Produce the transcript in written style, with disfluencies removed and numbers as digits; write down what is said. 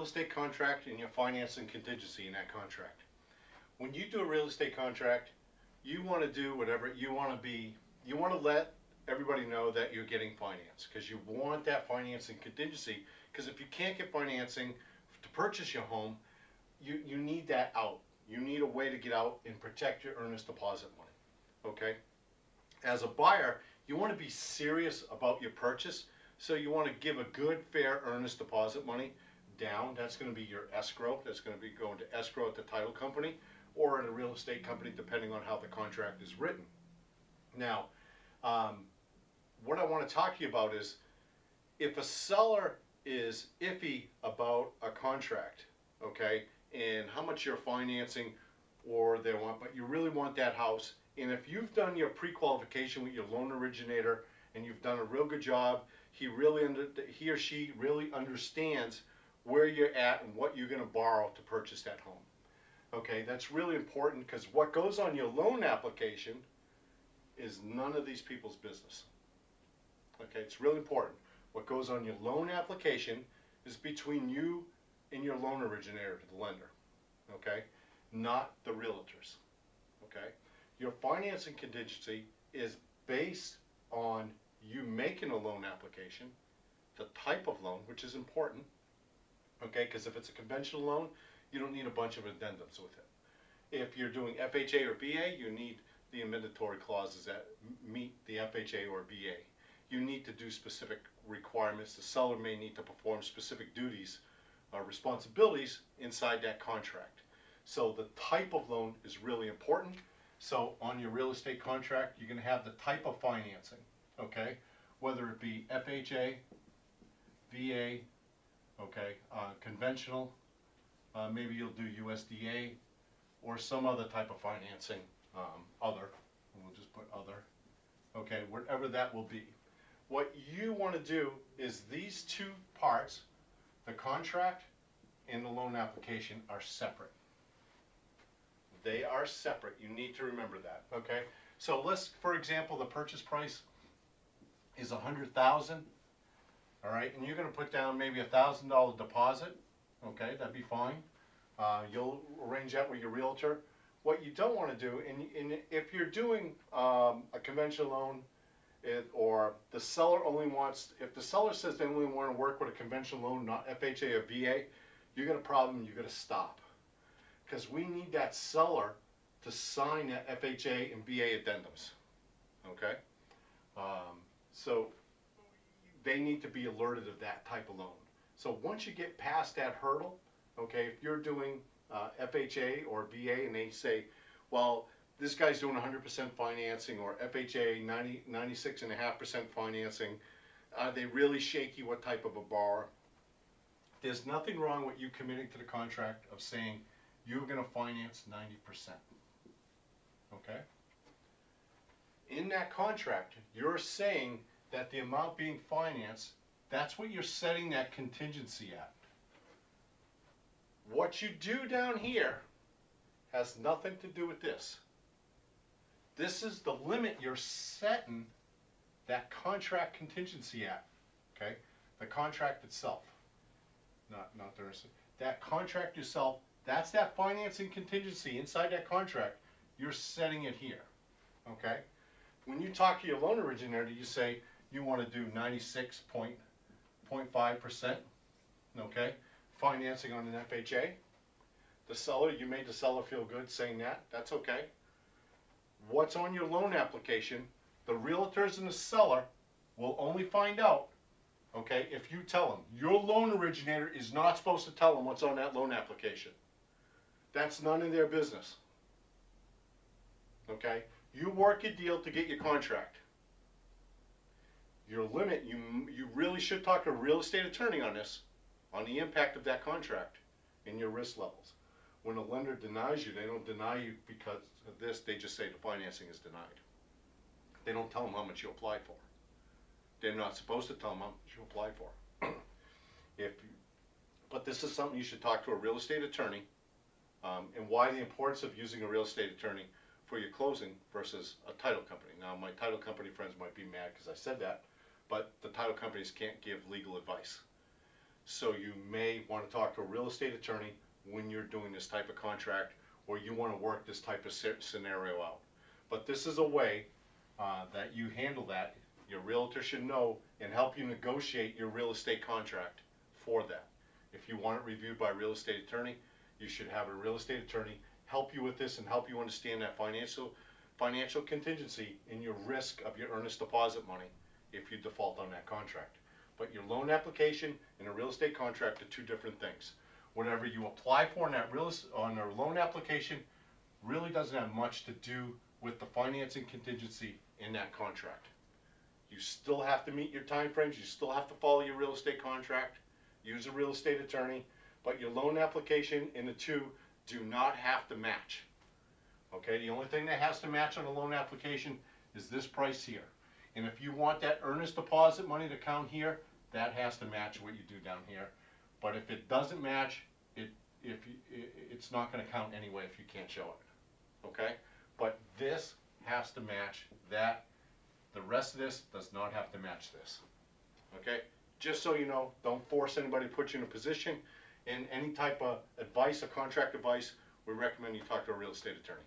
estate contract and your financing contingency in that contract. When you do a real estate contract, you want to do whatever you want to be. You want to let everybody know that you're getting finance because you want that financing contingency. Because if you can't get financing to purchase your home, you need that out. You need a way to get out and protect your earnest deposit money. Okay? As a buyer, you want to be serious about your purchase, so you want to give a good, fair, earnest deposit money down. That's going to be your escrow. That's going to be going to escrow at the title company or at a real estate company, depending on how the contract is written. Now, what I want to talk to you about is if a seller is iffy about a contract, okay, and how much you're financing or they want, but you really want that house, and if you've done your pre-qualification with your loan originator and you've done a real good job, he or she really understands where you're at and what you're going to borrow to purchase that home. Okay, that's really important because what goes on your loan application is none of these people's business. Okay, it's really important. What goes on your loan application is between you and your loan originator, the lender. Okay, not the realtors. Okay, your financing contingency is based on you making a loan application, the type of loan, which is important. Okay, because if it's a conventional loan, you don't need a bunch of addendums with it. If you're doing FHA or VA, you need the amendatory clauses that meet the FHA or VA. You need to do specific requirements. The seller may need to perform specific duties or responsibilities inside that contract. So the type of loan is really important. So on your real estate contract, you're going to have the type of financing, okay? Whether it be FHA, VA, okay, conventional, maybe you'll do USDA or some other type of financing, other, and we'll just put other, okay, whatever that will be. What you want to do is these two parts, the contract and the loan application, are separate. They are separate. You need to remember that, okay? So let's, for example, the purchase price is $100,000, all right, and you're going to put down maybe $1,000 deposit, okay, that'd be fine. You'll arrange that with your realtor. What you don't want to do, and if you're doing a conventional loan, or the seller only wants, if the seller says they only want to work with a conventional loan, not FHA or VA, you got a problem, you got to stop. Because we need that seller to sign that FHA and VA addendums, okay? So they need to be alerted of that type of loan. So once you get past that hurdle, okay, if you're doing FHA or VA and they say, well, this guy's doing 100% financing, or FHA 96.5% financing, are they really shaky? What type of a borrower? There's nothing wrong with you committing to the contract of saying you're going to finance 90%. Okay? In that contract, you're saying that the amount being financed, that's what you're setting that contingency at. What you do down here has nothing to do with this. This is the limit you're setting that contract contingency at, okay? The contract itself, not the rest. That contract itself, that's that financing contingency inside that contract. You're setting it here, okay? When you talk to your loan originator, you say you want to do 96.5%, okay? Financing on an FHA. The seller, you made the seller feel good saying that. That's okay. What's on your loan application, the realtors and the seller will only find out, okay, if you tell them. Your loan originator is not supposed to tell them what's on that loan application. That's none of their business. Okay? You work your deal to get your contract. Your limit, you really should talk to a real estate attorney on this, on the impact of that contract and your risk levels. When a lender denies you, they don't deny you because of this, they just say the financing is denied. They don't tell them how much you applied for. They're not supposed to tell them how much you applied for. But this is something you should talk to a real estate attorney, and why the importance of using a real estate attorney for your closing versus a title company. Now, my title company friends might be mad because I said that, but the title companies can't give legal advice. So you may want to talk to a real estate attorney when you're doing this type of contract, or you want to work this type of scenario out. But this is a way that you handle that. Your realtor should know and help you negotiate your real estate contract for that. If you want it reviewed by a real estate attorney, you should have a real estate attorney help you with this and help you understand that financial contingency and your risk of your earnest deposit money if you default on that contract. But your loan application and a real estate contract are two different things. Whatever you apply for on a loan application really doesn't have much to do with the financing contingency in that contract. You still have to meet your time frames, you still have to follow your real estate contract, use a real estate attorney, but your loan application and the two do not have to match. Okay, the only thing that has to match on a loan application is this price here. And if you want that earnest deposit money to count here, that has to match what you do down here. But if it doesn't match, it's not going to count anyway if you can't show it. Okay? But this has to match that. The rest of this does not have to match this. Okay? Just so you know, don't force anybody to put you in a position. And any type of advice or contract advice, we recommend you talk to a real estate attorney.